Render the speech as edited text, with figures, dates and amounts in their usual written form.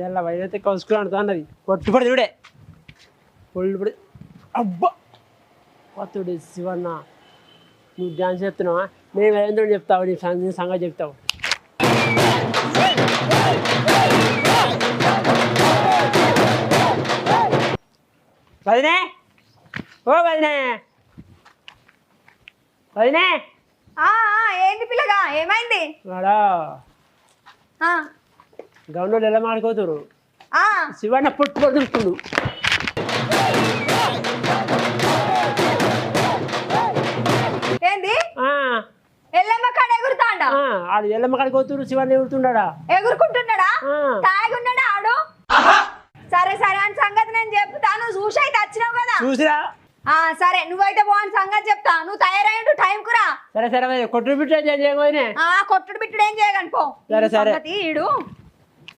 ఇలా వైద్యతే కలుసుకుని అన్నది కొట్టుపడి చూడే పొల్లుపడి అబ్బా కొత్తుడి శివన్న నువ్వు డ్యాన్స్ చేస్తున్నావా నేను ఏంటో చెప్తావు నీ సంగతి చెప్తావు వదినే ఓ వదినే వదినే ఏంటి పిల్లగా ఏమైంది వాడా గవర్నమెంట్ ఎలా మాడుకోతురు శివన్న పుట్టు పడుతుండు ఏంది ఎల్లమ్మ కాడ ఎగురుతాండా ఆడు ఎల్లమ్మ కాడికి పోతురు శివన్న ఎగురుతున్నాడా ఎగురుకుంటున్నాడా తాగున్నాడా ఆడు సరే సరే అని సంగతి నేను చెప్తాను చూసి అయితే వచ్చినావు కదా చూసిరా సరే నువ్వైతే బాగుంది సంగతి చెప్తా నువ్వు తయారయ్యండు టైం కురా సరే సరే కొట్టుడు బిట్టు చేయకపోయినా కొట్టుడు బిట్టుడు ఏం చేయగలను పో సరే సరే ఈడు